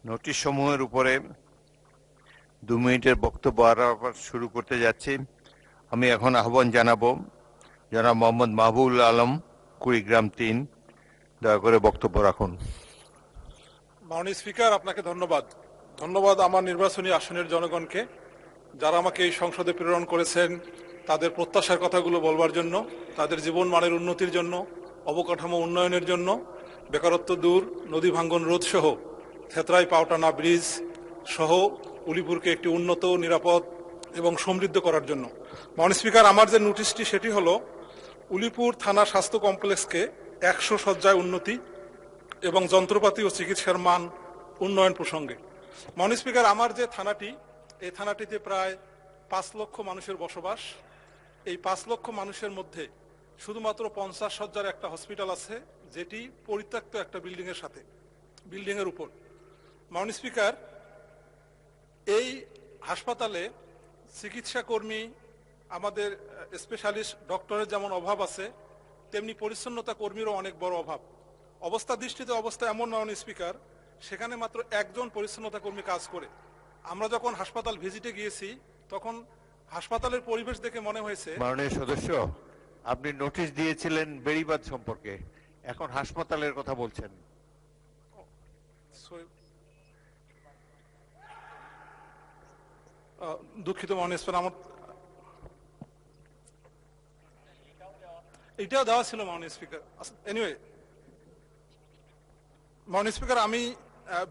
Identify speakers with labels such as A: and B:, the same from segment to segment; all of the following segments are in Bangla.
A: নোটিশ সমূহের উপরে 2 মিনিটের বক্তব্য আবার শুরু করতে যাচ্ছি। আমি এখন আহ্বান জানাবো জনাব মোহাম্মদ মাহবুবুল আলম, কুড়িগ্রাম 3, দয়া করে বক্তব্য রাখুন।
B: মাননীয় স্পিকার, আপনাকে ধন্যবাদ। ধন্যবাদ আমার নির্বাচনী আসনের জনগণকে, যারা আমাকে এই সংসদে প্রেরণ করেছেন তাদের প্রত্যাশার কথাগুলো বলবার জন্য, তাদের জীবন মানের উন্নতির জন্য, অবকাঠামো উন্নয়নের জন্য, বেকারত্ব দূর, নদী ভাঙ্গন রোধ সহ থেতরাই পাওটানা ব্রিজ সহ উলিপুরকে একটি উন্নত, নিরাপদ এবং সমৃদ্ধ করার জন্য। মাননীয় স্পিকার, আমার যে নোটিশটি সেটি হলো উলিপুর থানা স্বাস্থ্য কমপ্লেক্সকে 100 শয্যায় উন্নতি এবং যন্ত্রপাতি ও চিকিৎসার মান উন্নয়ন প্রসঙ্গে। মাননীয় স্পিকার, আমার যে থানাটি, এই থানাটিতে প্রায় 5 লক্ষ মানুষের বসবাস। এই 5 লক্ষ মানুষের মধ্যে শুধুমাত্র 50 শয্যার একটা হসপিটাল আছে, যেটি পরিত্যক্ত একটা বিল্ডিংয়ের উপর। মাননীয় স্পিকার, এই হাসপাতালে চিকিৎসা কর্মী, আমাদের স্পেশালিস্ট ডক্টরের যেমন অভাব আছে, তেমনি পরিচ্ছন্নতা কর্মীরও অনেক বড় অভাব। অবস্থা দৃষ্টিতে অবস্থা এমন, মাননীয় স্পিকার, সেখানে মাত্র একজন পরিচ্ছন্নতা কর্মী কাজ করে। আমরা যখন হাসপাতাল ভিজিটে গিয়েছি তখন হাসপাতালের পরিবেশ দেখে মনে হয়েছে।
A: মাননীয় সদস্য, আপনি নোটিশ দিয়েছিলেন বেড়িবাঁধ সম্পর্কে, এখন হাসপাতালের কথা বলছেন।
B: দুঃখিত মাননীয় স্পিকার, আমার এটাও দেওয়া ছিল মাননীয় স্পিকার। এনিওয়ে মাননীয় স্পিকার, আমি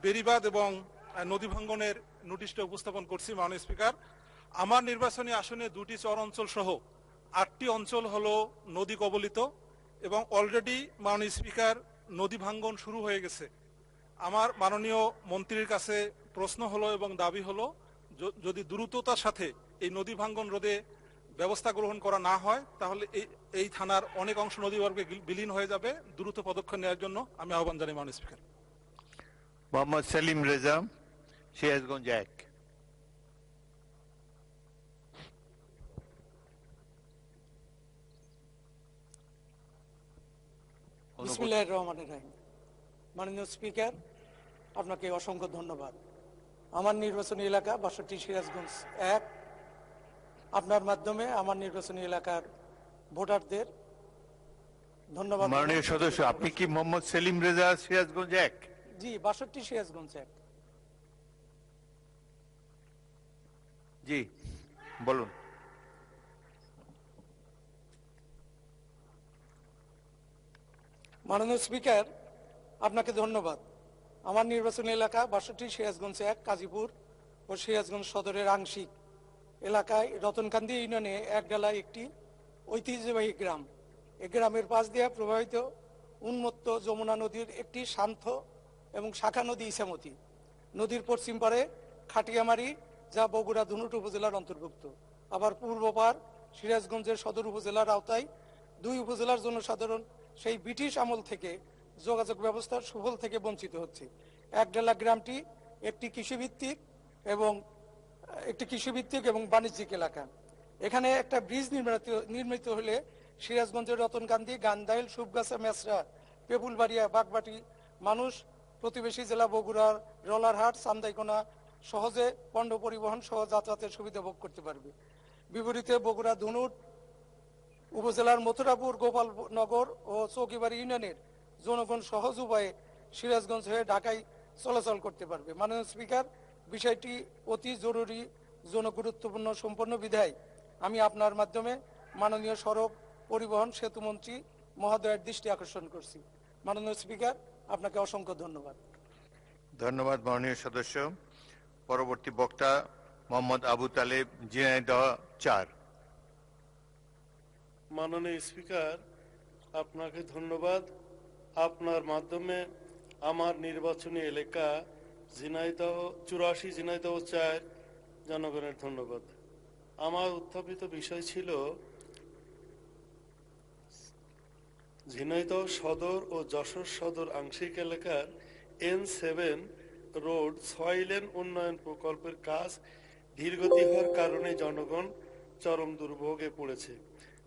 B: বেড়িবাঁধ এবং নদী ভাঙ্গনের নোটিশটা উপস্থাপন করছি। মাননীয় স্পিকার, আমার নির্বাচনী আসনে 2টি চর অঞ্চল সহ 8টি অঞ্চল হলো নদী কবলিত এবং অলরেডি মাননীয় স্পিকার নদী ভাঙ্গন শুরু হয়ে গেছে। আমার মাননীয় মন্ত্রীর কাছে প্রশ্ন হলো এবং দাবি হলো, যদি দ্রুততার সাথে এই নদী ভাঙ্গন রোধে ব্যবস্থা গ্রহণ করা না হয় তাহলে এই থানার অনেক অংশ নদীবর্গে বিলীন হয়ে যাবে। দ্রুত পদক্ষেপ নেওয়ার জন্য আমি আহ্বান জানাই মাননীয় স্পিকার।
A: মোহাম্মদ সেলিম রেজা, সিরাজগঞ্জ 1।
C: বিসমিল্লাহির রহমানির রহিম। মাননীয় স্পিকার, আপনাকে অসংখ্য ধন্যবাদ। আমার নির্বাচনী এলাকা 62 সিরাজগঞ্জ 1, আপনার মাধ্যমে আমার নির্বাচনী এলাকার ভোটারদের ধন্যবাদ।
A: মাননীয় সদস্য, আপনি কি মোহাম্মদ সেলিম রেজা, সিরাজগঞ্জ 1?
C: জি, 62 সিরাজগঞ্জ 1।
A: জি বলুন।
C: মাননীয় স্পিকার, আপনাকে ধন্যবাদ। আমার নির্বাচনী এলাকা 62 সিরাজগঞ্জ 1 কাজীপুর ও সিরাজগঞ্জ সদরের আংশিক এলাকায় রতনকান্দি ইউনিয়নে একডালা একটি ঐতিহ্যবাহী গ্রাম। এই গ্রামের পাশ দিয়ে প্রবাহিত উন্মত্ত যমুনা নদীর একটি শান্ত এবং শাখা নদী ইছামতি। নদীর পশ্চিম পারে খাটিয়ামারি, যা বগুড়া ধুনট উপজেলার অন্তর্ভুক্ত। আবার পূর্ব পার সিরাজগঞ্জের সদর উপজেলার আওতায়। 2 উপজেলার জনসাধারণ সেই ব্রিটিশ আমল থেকে যোগাযোগ ব্যবস্থার সুফল থেকে বঞ্চিত হচ্ছে। একডালা গ্রামটি একটি কৃষিভিত্তিক এবং বাণিজ্যিক এলাকা। এখানে একটা ব্রিজ নির্মিত হলে সিরাজগঞ্জের রতনকান্দি, গান্দাইল, সুবগাছা, মেসরা, পেপুলবাড়িয়া, বাগবাটি মানুষ প্রতিবেশী জেলা বগুড়ার রলারহাট, চান্দাইকোনা সহজে পণ্য পরিবহন সহ যাতায়াতের সুবিধা ভোগ করতে পারবে। বিপরীতে বগুড়া ধুনুট উপজেলার মথুরাপুর, গোপালনগর ও চৌকিবাড়ি ইউনিয়নের জনগণ সহজ উপায়ে সিরাজগঞ্জ হয়ে ঢাকায় চলাচল করতে পারবে। মাননীয় স্পিকার, বিষয়টি অতি জরুরি, জনগুরুত্বপূর্ণ সম্পন্ন বিধায় আমি আপনার মাধ্যমে মাননীয় সড়ক পরিবহন সেতুমন্ত্রী মহোদয়ের দৃষ্টি আকর্ষণ করছি। মাননীয় স্পিকার, আপনাকে অসংখ্য ধন্যবাদ।
A: ধন্যবাদ মাননীয় সদস্য। পরবর্তী বক্তা মোহাম্মদ আবু তালেব, ঝিনাইদহ 4।
D: মাননীয় স্পিকার, আপনাকে ধন্যবাদ। আপনার মাধ্যমে আমার নির্বাচনী এলাকা ঝিনাইদহ 84 ঝিনাইদহ 4 জনগণের ধন্যবাদ। আমার উত্থাপিত বিষয় ছিল ঝিনাইদহ সদর ও যশোর সদর আংশিক এলাকার N7 রোড 6 লেন উন্নয়ন প্রকল্পের কাজ ধীরগতি হওয়ার কারণে জনগণ চরম দুর্ভোগে পড়েছে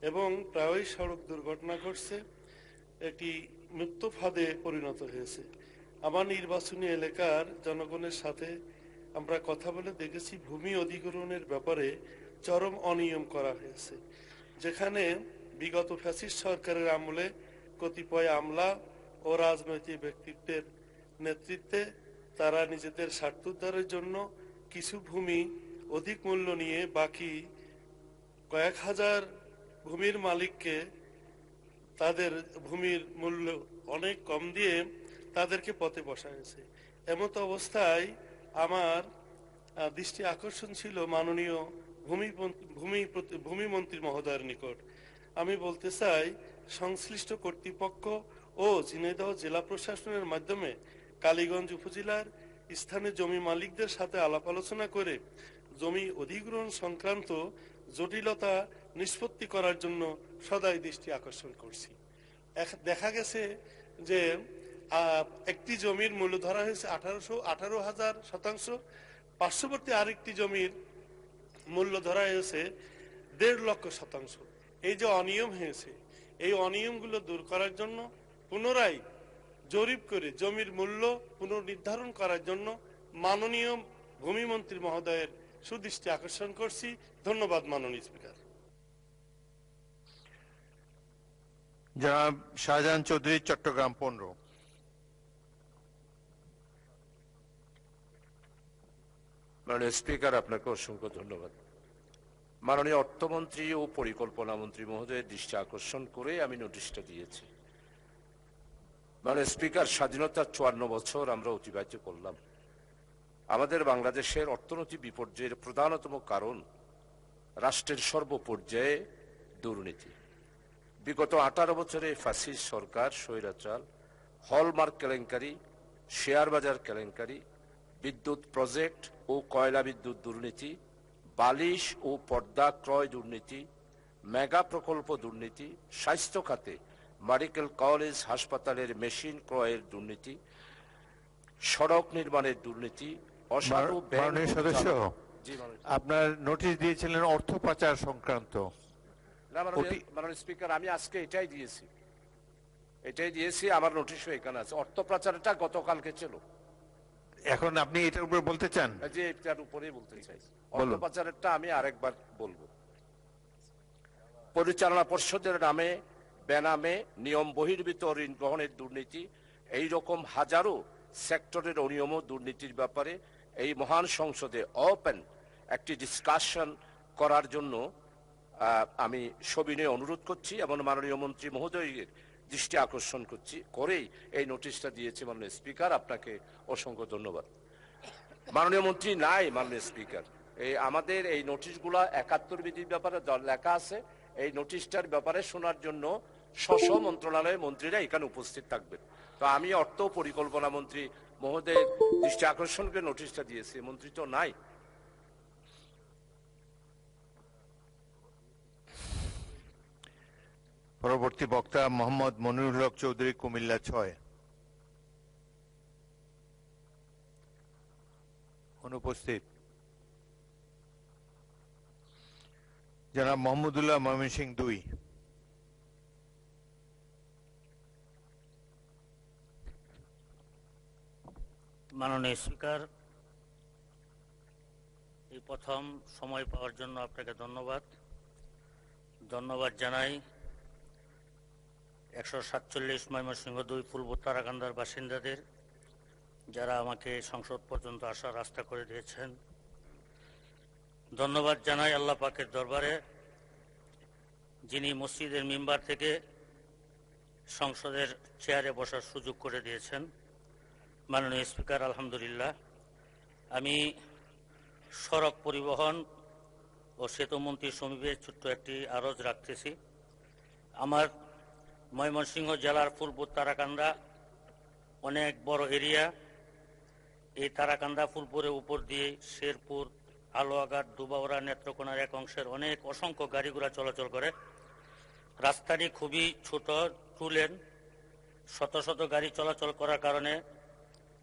D: এবং প্রায়ই সড়ক দুর্ঘটনা ঘটছে, এটি মৃত্যু ফাঁদে পরিণত হয়েছে। আমার নির্বাচনী এলাকার জনগণের সাথে আমরা কথা বলে দেখেছি ভূমি অধিগ্রহণের ব্যাপারে চরম অনিয়ম করা হয়েছে, যেখানে বিগত ফ্যাসিস্ট সরকারের আমলে কতিপয় আমলা ও রাজনৈতিক ব্যক্তিত্বের নেতৃত্বে তারা নিজেদের স্বার্থ উদ্ধারের জন্য কিছু ভূমি অধিক মূল্য নিয়ে বাকি কয়েক হাজার ভূমির মালিককে তাদের ভূমির মূল্য অনেক কম দিয়ে তাদেরকে পথে বসা হয়েছে। এমত অবস্থায় আমার দৃষ্টি আকর্ষণ ছিল মাননীয় ভূমিমন্ত্রী মহোদয়ের নিকট। আমি বলতে চাই, সংশ্লিষ্ট কর্তৃপক্ষ ও ঝিনাইদহ জেলা প্রশাসনের মাধ্যমে কালীগঞ্জ উপজেলার স্থানীয় জমি মালিকদের সাথে আলাপ আলোচনা করে জমি অধিগ্রহণ সংক্রান্ত জটিলতা নিষ্পত্তি করার জন্য সদাই দৃষ্টি আকর্ষণ করছি। দেখা গেছে যে একটি জমির মূল্য ধরা হয়েছে 18,000 শতাংশ, পার্শ্ববর্তী আরেকটি জমির মূল্য ধরা হয়েছে 1.5 লক্ষ শতাংশ। এই যে অনিয়ম হয়েছে, এই অনিয়মগুলো দূর করার জন্য পুনরায় জরিপ করে জমির মূল্য পুনর্নির্ধারণ করার জন্য মাননীয় ভূমিমন্ত্রী মহোদয়ের সুদৃষ্টি আকর্ষণ করছি। ধন্যবাদ মাননীয় স্পিকার।
A: জনাব শাহজাহান চৌধুরী, চট্টগ্রাম 15।
E: মাননীয় স্পিকার, আপনাকে অসংখ্য ধন্যবাদ। মাননীয় অর্থমন্ত্রী ও পরিকল্পনা মন্ত্রী মহোদয়ের দৃষ্টি আকর্ষণ করে আমি নোটিশটা দিয়েছি। মাননীয় স্পিকার, স্বাধীনতার 54 বছর আমরা অতিবাহিত করলাম। আমাদের বাংলাদেশের অর্থনৈতিক বিপর্যয়ের প্রধানতম কারণ রাষ্ট্রের সর্বপর্যায়ে দুর্নীতি। বিগত 18 বছরে ফ্যাসিস্ট সরকার স্বৈরাচার, হলমার্ক কেলেঙ্কারি, শেয়ার বাজার কেলেঙ্কারি, বিদ্যুৎ প্রজেক্ট ও কয়লা বিদ্যুৎ দুর্নীতি, বালিশ ও পর্দা ক্রয় দুর্নীতি, মেগা প্রকল্প দুর্নীতি, স্বাস্থ্য খাতে মেডিকেল কলেজ হাসপাতালের মেশিন ক্রয়ের দুর্নীতি, সড়ক নির্মাণের দুর্নীতি, অসাধু
A: মাননীয় সদস্য, আপনার নোটিশ দিয়েছিলেন অর্থ পাচার সংক্রান্ত।
E: মাননীয় স্পিকার, আমি আজকে এটাই দিয়েছি, আমার নোটিশও এখানে আছে। অর্থ পাচারটা গতকালকে ছিল।
A: এখন আপনি এটার উপর বলতে চান?
E: যে এটার উপরে বলতে চাই। অর্থ পাচারটা আমি আরেকবার বলবো। পরিচালনা পর্ষদের নামে বেনামে নিয়ম বহির্ভূত ঋণ গ্রহণের দুর্নীতি, এই রকম হাজারো সেক্টরের অনিয়ম দুর্নীতির ব্যাপারে এই মহান সংসদে ওপেন একটি ডিসকাশন করার জন্য আমি সবিনয়ে অনুরোধ করছি এবং মাননীয় মন্ত্রী মহোদয়ের দৃষ্টি আকর্ষণ করেই এই নোটিশটা দিয়েছে। মাননীয় স্পিকার, আপনাকে অসংখ্য ধন্যবাদ। মাননীয় মন্ত্রী নাই, মাননীয় স্পিকার, আমাদের এই নোটিশগুলা 71 বিধির ব্যাপারে লেখা আছে। এই নোটিশটার ব্যাপারে শোনার জন্য স্ব মন্ত্রণালয়ের মন্ত্রীরা এখানে উপস্থিত থাকবেন। তো আমি অর্থ পরিকল্পনা মন্ত্রী মহোদয়ের দৃষ্টি আকর্ষণ করে নোটিশটা দিয়েছি, মন্ত্রী তো নাই।
A: পরবর্তী বক্তা মোহাম্মদ মনিরুল হক চৌধুরী, কুমিল্লা 6। অনুপস্থিত। জনাব মোহাম্মদুল্লাহ, ময়মনসিংহ 2।
F: মাননীয় স্পিকার, এই প্রথম সময় পাওয়ার জন্য আপনাকে ধন্যবাদ জানাই 147 ময়মনসিংহ 2 পূর্ব তারাকান্দার বাসিন্দাদের, যারা আমাকে সংসদ পর্যন্ত আসার রাস্তা করে দিয়েছেন। ধন্যবাদ জানাই আল্লাহ পাকের দরবারে, যিনি মসজিদের মিম্বার থেকে সংসদের চেয়ারে বসার সুযোগ করে দিয়েছেন। মাননীয় স্পিকার, আলহামদুলিল্লাহ, আমি সড়ক পরিবহন ও সেতু মন্ত্রী সমীপে ছোট্ট একটি আরজ রাখতেছি। আমার ময়মনসিংহ জেলার পূর্ব তারাকান্দা অনেক বড় এরিয়া। এই তারাকান্দা ফুলপুরের উপর দিয়ে শেরপুর, আলোয়াঘাট, দুবাওড়া, নেত্রকোনার এক অংশের অসংখ্য গাড়ি ঘোড়া চলাচল করে। রাস্তাটি খুবই ছোট, 2 লেন। শত শত গাড়ি চলাচল করার কারণে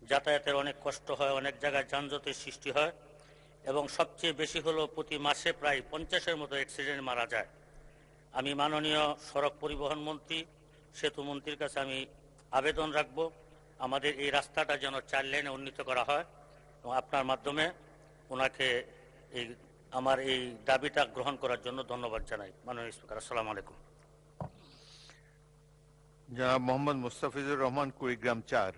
F: যাতায়াতের অনেক কষ্ট হয়, অনেক জায়গায় যানজটের সৃষ্টি হয় এবং সবচেয়ে বেশি হলো প্রতি মাসে প্রায় 50-এর মতো অ্যাক্সিডেন্ট মারা যায়। আমি মাননীয় সড়ক পরিবহন মন্ত্রী, সেতু মন্ত্রীর কাছে আমি আবেদন রাখব, আমাদের এই রাস্তাটা যেন 4 লেনে উন্নীত করা হয় এবং আপনার মাধ্যমে ওনাকে আমার এই দাবিটা গ্রহণ করার জন্য ধন্যবাদ জানাই। মাননীয় স্পিকার, আসসালামু আলাইকুম।
A: জনাব মোহাম্মদ মুস্তাফিজুর রহমান, কুড়িগ্রাম 4।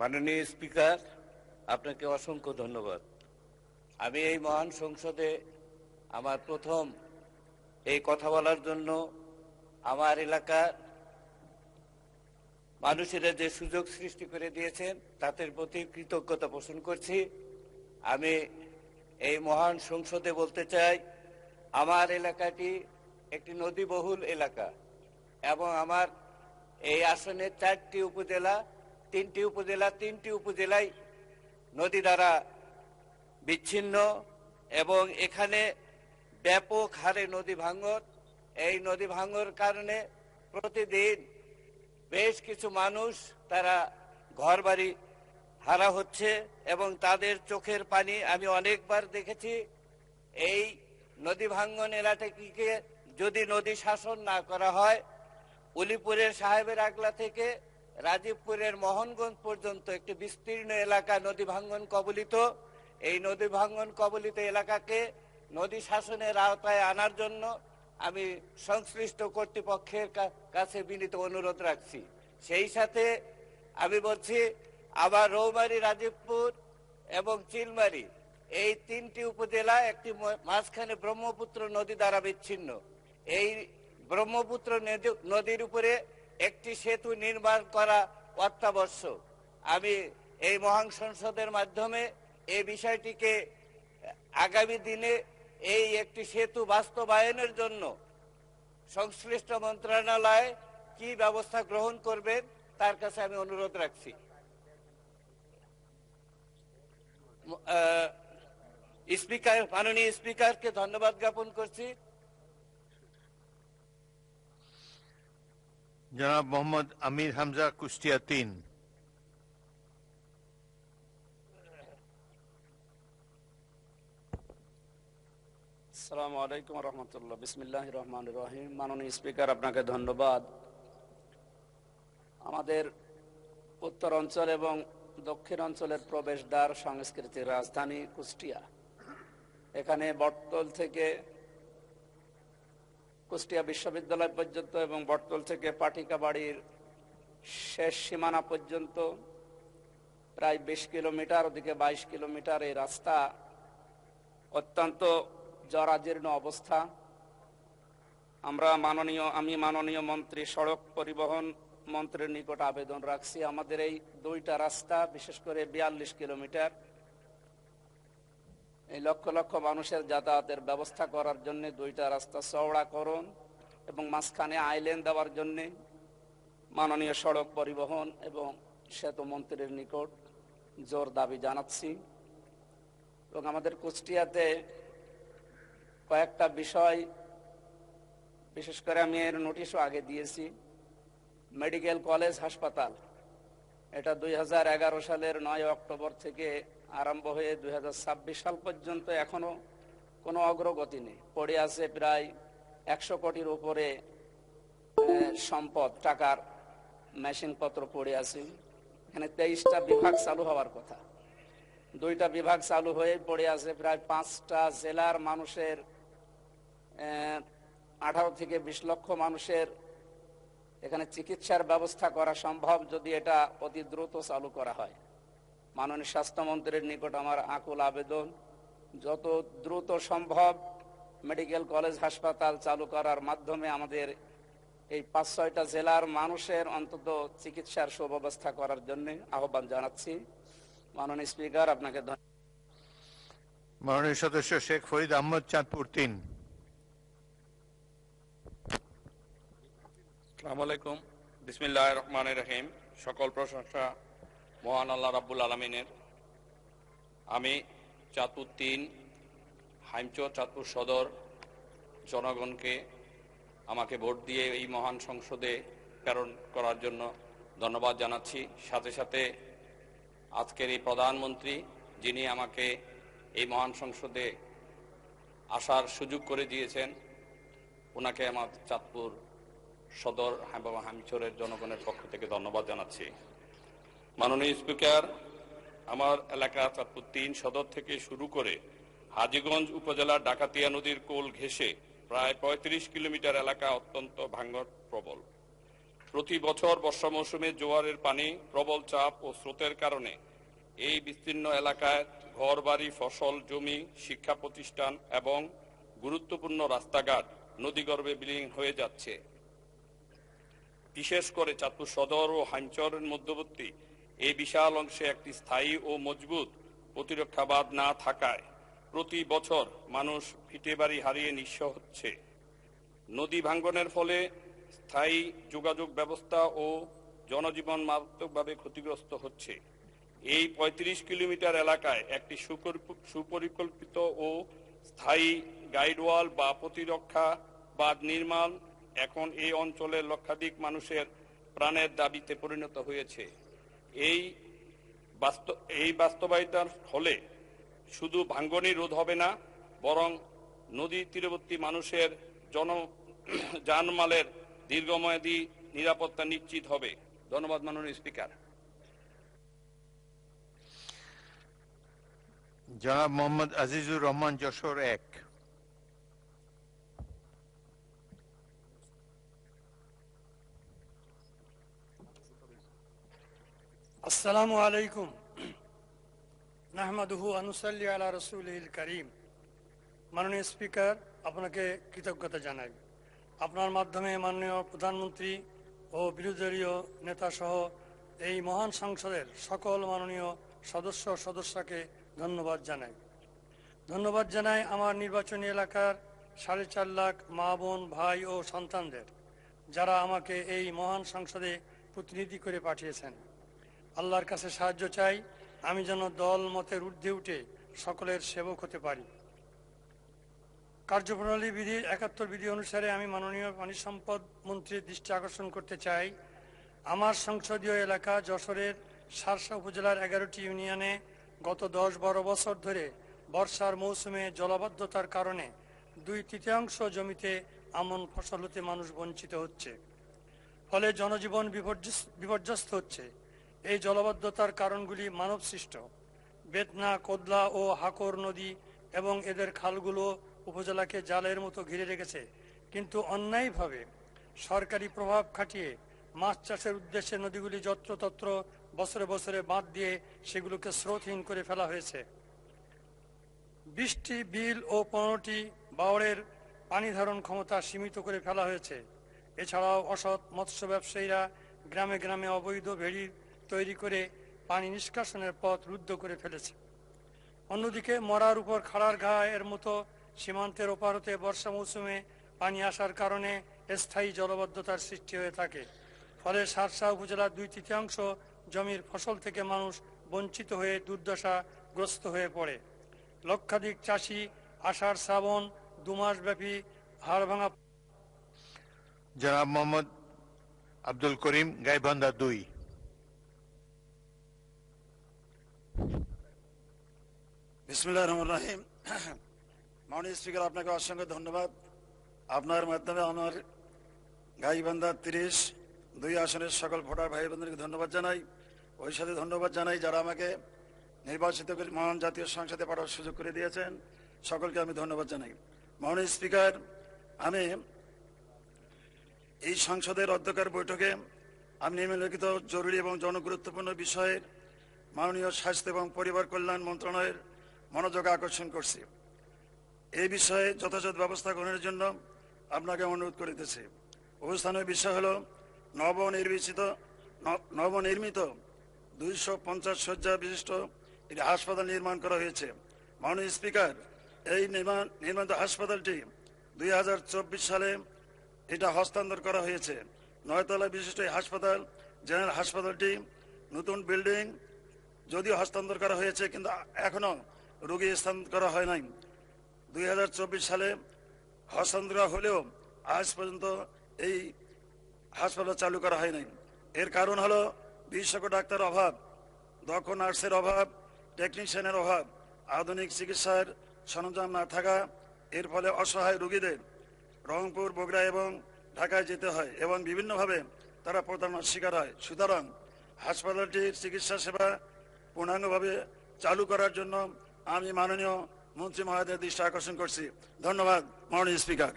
G: মাননীয় স্পিকার, আপনাকে অসংখ্য ধন্যবাদ। আমি এই মহান সংসদে আমার প্রথম এই কথা বলার জন্য আমার এলাকার মানুষেরা যে সুযোগ সৃষ্টি করে দিয়েছেন তাদের প্রতি কৃতজ্ঞতা পোষণ করছি। আমি এই মহান সংসদে বলতে চাই, আমার এলাকাটি একটি নদীবহুল এলাকা এবং আমার এই আসনে 4টি উপজেলা, 3টি উপজেলায় নদী দ্বারা বিচ্ছিন্ন এবং এখানে ব্যাপক হারে নদী ভাঙন। এই নদী ভাঙনের কারণে প্রতিদিন বেশ কিছু মানুষ তারা ঘরবাড়ি হারা হচ্ছে এবং তাদের চোখের পানি আমি অনেকবার দেখেছি। এই নদী ভাঙন এলাকাটিকে যদি নদী শাসন না করা হয়, উলিপুরের সাহেবের আগলা থেকে রাজীবপুরের মোহনগঞ্জ পর্যন্ত একটি বিস্তীর্ণ এলাকা নদী ভাঙন কবলিত। এই নদী ভাঙন কবলিত এলাকাকে নদী শাসনের আওতায় আনার জন্য আমি সংশ্লিষ্ট কর্তৃপক্ষের কাছে বিনীত অনুরোধ রাখছি। সেই সাথে আমি বলছি, আবার রৌমারী, রাজীবপুর এবং চিলমারী এই 3টি উপজেলা একটি মাঝখানে ব্রহ্মপুত্র নদী দ্বারা বিচ্ছিন্ন। এই ব্রহ্মপুত্র নদীর উপরে একটি সেতু নির্মাণ করা অত্যাবশ্যক। আমি এই মহান সংসদের মাধ্যমে এই বিষয়টিকে আগামী দিনে এই একটি সেতু বাস্তবায়নের জন্য সংশ্লিষ্ট মন্ত্রণালয় কি ব্যবস্থা গ্রহণ করবেন তার কাছে আমি অনুরোধ রাখছি। স্পিকার, মাননীয় স্পিকারকে ধন্যবাদ জ্ঞাপন করছি।
A: জনাব মোহাম্মদ আমির হামজা, কুষ্টিয়া 3।
H: আসসালামু আলাইকুম রহমতুল্লাহ। বিসমিল্লাহির রহমানির রহিম। মাননীয় স্পিকার, আপনাকে ধন্যবাদ। আমাদের উত্তর অঞ্চল এবং দক্ষিণ অঞ্চলের প্রবেশদ্বার সাংস্কৃতিক রাজধানী কুষ্টিয়া। এখানে বটতল থেকে কুষ্টিয়া বিশ্ববিদ্যালয় পর্যন্ত এবং বটতল থেকে পাটিকাবাড়ির শেষ সীমানা পর্যন্ত প্রায় 20 কিলোমিটার, ওদিকে 22 কিলোমিটার এই রাস্তা অত্যন্ত জরাজীর্ণ অবস্থা। আমি মাননীয় মন্ত্রী, সড়ক পরিবহন মন্ত্রীর নিকট আবেদন রাখছি, আমাদের এই 2টা রাস্তা, বিশেষ করে 42 কিলোমিটার, এই লক্ষ লক্ষ মানুষের যাতায়াতের ব্যবস্থা করার জন্য 2টা রাস্তা চওড়াকরণ এবং মাঝখানে আইল্যান্ড দেওয়ার জন্য মাননীয় সড়ক পরিবহন এবং সেতু মন্ত্রীর নিকট জোর দাবি জানাচ্ছি। এবং আমাদের কুষ্টিয়াতে কয়েকটা বিষয়, বিশেষ করে আমি এর নোটিশও আগে দিয়েছি। মেডিকেল কলেজ হাসপাতাল, এটা 2011 সালের 9 অক্টোবর থেকে আরম্ভ হয়ে 2026 সাল পর্যন্ত এখনো কোনো অগ্রগতি নেই। পড়ে আছে প্রায় 100 কোটির উপরে সম্পদ, টাকার মেশিনপত্র পড়ে আছে। এখানে 23টা বিভাগ চালু হওয়ার কথা, 2টা বিভাগ চালু হয়ে পড়ে আছে। প্রায় 5টা জেলার মানুষের 18 থেকে 20 লক্ষ মানুষের এখানে চিকিৎসার ব্যবস্থা করা সম্ভব যদি এটা অতি দ্রুত চালু করা হয়। মাননীয় স্বাস্থ্যমন্ত্রীর নিকট আমার আকুল আবেদন, যত দ্রুত সম্ভব মেডিকেল কলেজ হাসপাতাল চালু করার মাধ্যমে আমাদের এই 5-6টা জেলার মানুষের অন্তত চিকিৎসার সুব্যবস্থা করার জন্য আহ্বান জানাচ্ছি। মাননীয় স্পিকার, আপনাকে ধন্যবাদ।
A: মাননীয় সদস্য শেখ ফরিদ আহমদ, চাঁদপুর 3।
I: আসসালামু আলাইকুম। বিসমিল্লাহির রহমানির রহিম। সকল প্রশংসা মহান আল্লাহ রাব্বুল আলামিনের। আমি চাঁদপুর 3 হাইমচর চাঁদপুর সদর জনগণকে আমাকে ভোট দিয়ে এই মহান সংসদে প্রেরণ করার জন্য ধন্যবাদ জানাচ্ছি। সাথে সাথে আজকের এই প্রধানমন্ত্রী, যিনি আমাকে এই মহান সংসদে আসার সুযোগ করে দিয়েছেন, ওনাকে আমার চাঁদপুর সদর বাবা হামিচরের জনগণের পক্ষ থেকে ধন্যবাদ জানাচ্ছি। মাননীয় স্পিকার, আমার এলাকা চাঁদপুর ৩ সদর থেকে শুরু করে হাজীগঞ্জ উপজেলার ডাকাতিয়া নদীর কোল ঘেঁষে প্রায় ৩৫ কিলোমিটার এলাকা অত্যন্ত ভাঙন প্রবল। প্রতি বছর বর্ষা মৌসুমে জোয়ারের পানি, প্রবল চাপ ও স্রোতের কারণে এই বিস্তীর্ণ এলাকায় ঘরবাড়ি, ফসল, জমি, শিক্ষা প্রতিষ্ঠান এবং গুরুত্বপূর্ণ রাস্তাঘাট নদীগর্ভে বিলীন হয়ে যাচ্ছে। বিশেষ করে চাঁদপুর সদর ও হাইমচরের মধ্যবর্তী এই বিশাল অংশে একটি স্থায়ী ও মজবুত প্রতিরক্ষা বাঁধ না থাকায় প্রতি বছর মানুষ ভিটে বাড়ি হারিয়ে নিঃস্ব হচ্ছে। নদী ভাঙ্গনের ফলে স্থায়ী যোগাযোগ ব্যবস্থা ও জনজীবন মারাত্মকভাবে ক্ষতিগ্রস্ত হচ্ছে। এই ৩৫ কিলোমিটার এলাকায় একটি সুপরিকল্পিত ও স্থায়ী গাইডওয়াল বা প্রতিরক্ষা বাঁধ নির্মাণ এখন এই অঞ্চলের লক্ষাধিক মানুষের প্রাণের দাবিতে পরিণত হয়েছে। এই বাস্তবায়িতার ফলে শুধু ভাঙ্গনই রোধ হবে না, বরং নদী তীরবর্তী মানুষের জানমালের দীর্ঘমেয়াদী নিরাপত্তা নিশ্চিত হবে। ধন্যবাদ মাননীয় স্পিকার।
A: জনাব মোহাম্মদ আজিজুর রহমান, যশোর ১।
J: আসসালামু আলাইকুম। নাহমাদুহু আনুসাল্লি আলা রাসূলিল কারীম। মাননীয় স্পিকার, আপনাকে কৃতজ্ঞতা জানাই। আপনার মাধ্যমে মাননীয় প্রধানমন্ত্রী ও বিরোধী দলীয় নেতা সহ এই মহান সংসদের সকল মাননীয় সদস্যকে ধন্যবাদ জানাই। ধন্যবাদ জানাই আমার নির্বাচনী এলাকার ৪.৫ লাখ মা, বোন, ভাই ও সন্তানদের, যারা আমাকে এই মহান সংসদে প্রতিনিধি করে পাঠিয়েছেন। আল্লাহর কাছে সাহায্য চাই আমি যেন দল মতের ঊর্ধ্বে উঠে সকলের সেবক হতে পারি। কার্যপ্রণালী বিধির ৭১ বিধি অনুসারে আমি মাননীয় পানি সম্পদ মন্ত্রীর দৃষ্টি আকর্ষণ করতে চাই। আমার সংসদীয় এলাকা যশোরের শার্শা উপজেলার ১১টি ইউনিয়নে গত ১০-১২ বছর ধরে বর্ষার মৌসুমে জলাবদ্ধতার কারণে ২/৩ জমিতে আমন ফসল হতে মানুষ বঞ্চিত হচ্ছে, ফলে জনজীবন বিপর্যস্ত হচ্ছে। এই জলাবদ্ধতার কারণগুলি মানব সৃষ্ট। বেতনা, কোদলা ও হাকর নদী এবং এদের খালগুলো উপজেলাকে জালের মতো ঘিরে রেখেছে, কিন্তু অন্যায়ভাবে সরকারি প্রভাব খাটিয়ে মাছ চাষের উদ্দেশ্যে নদীগুলি যত্রতত্র বছরে বছরে বাঁধ দিয়ে সেগুলোকে স্রোতহীন করে ফেলা হয়েছে। ২০টি বিল ও ১৫টি বাওড়ের পানি ধারণ ক্ষমতা সীমিত করে ফেলা হয়েছে। এছাড়াও অসৎ মৎস্য ব্যবসায়ীরা গ্রামে গ্রামে অবৈধ ভেড়ি তৈরি করে পানি নিষ্কাশনের পথ রুদ্ধ করে ফেলেছে। অন্যদিকে মরার উপর খাড়ার ঘায়ের মতো সীমান্তের ওপার হতে বর্ষা মৌসুমে পানি আসার কারণে স্থায়ী জলাবদ্ধতার সৃষ্টি হয়ে থাকে, ফলে শার্শা উপজেলার ২/৩ জমির ফসল থেকে মানুষ বঞ্চিত হয়ে দুর্দশাগ্রস্ত হয়ে পড়ে। লক্ষাধিক চাষি আষাঢ় শ্রাবণ ২ মাস ব্যাপী হাড় ভাঙা।
A: জনাব মোহাম্মদ আব্দুল করিম, গাইবান্ধা ২।
K: বিসমিল্লাহির রহমানির রহিম। মাননীয় স্পিকার, আপনাকে অসংখ্য ধন্যবাদ। আপনার মাধ্যমে আমার গাইবান্ধা ৩০-২ আসনের সকল ভোটার ভাই বোনদেরকে ধন্যবাদ জানাই। ওই সাথে ধন্যবাদ জানাই যারা আমাকে নির্বাচিত করে মহান জাতীয় সংসদে পাঠানোর সুযোগ করে দিয়েছেন, সকলকে আমি ধন্যবাদ জানাই। মাননীয় স্পিকার, আমি এই সংসদের অধ্যক্ষের বৈঠকে আমি নিম্নলিখিত জরুরি এবং জনগুরুত্বপূর্ণ বিষয়ের মাননীয় স্বাস্থ্য এবং পরিবার কল্যাণ মন্ত্রণালয়ের মনোযোগ আকর্ষণ করছি। এই বিষয়ে যথাযথ ব্যবস্থা গ্রহণের জন্য আপনাকে অনুরোধ করিতেছি। অবস্থানের বিষয় হল নবনির্মিত 250 শয্যা বিশিষ্ট একটি হাসপাতাল নির্মাণ করা হয়েছে। মাননীয় স্পিকার, এই নির্মিত হাসপাতালটি 2024 সালে এটা হস্তান্তর করা হয়েছে। 9 তলা বিশিষ্ট এই হাসপাতাল, জেনারেল হাসপাতালটি নতুন বিল্ডিং যদিও হস্তান্তর করা হয়েছে, কিন্তু এখনো রোগী স্থানান্তর করা হয় নাই। 2024 সালে হস্তান্তর হলেও আজ পর্যন্ত এই হাসপাতাল চালু করা হয় নাই। এর কারণ হলো বিশেষজ্ঞ ডাক্তার অভাব, দক্ষ নার্সের অভাব, টেকনিশিয়ানের অভাব, আধুনিক চিকিৎসার সরঞ্জাম না থাকা, এর ফলে অসহায় রোগীদের রংপুর, বগুড়া এবং ঢাকায় যেতে হয় এবং বিভিন্নভাবে তারা প্রতারণার শিকার হয়। সুতরাং হাসপাতালটির চিকিৎসা সেবা পূর্ণাঙ্গভাবে চালু করার জন্য আমি মাননীয় মন্ত্রী মহোদয়ের দৃষ্টি আকর্ষণ করছি। ধন্যবাদ মাননীয় স্পিকার।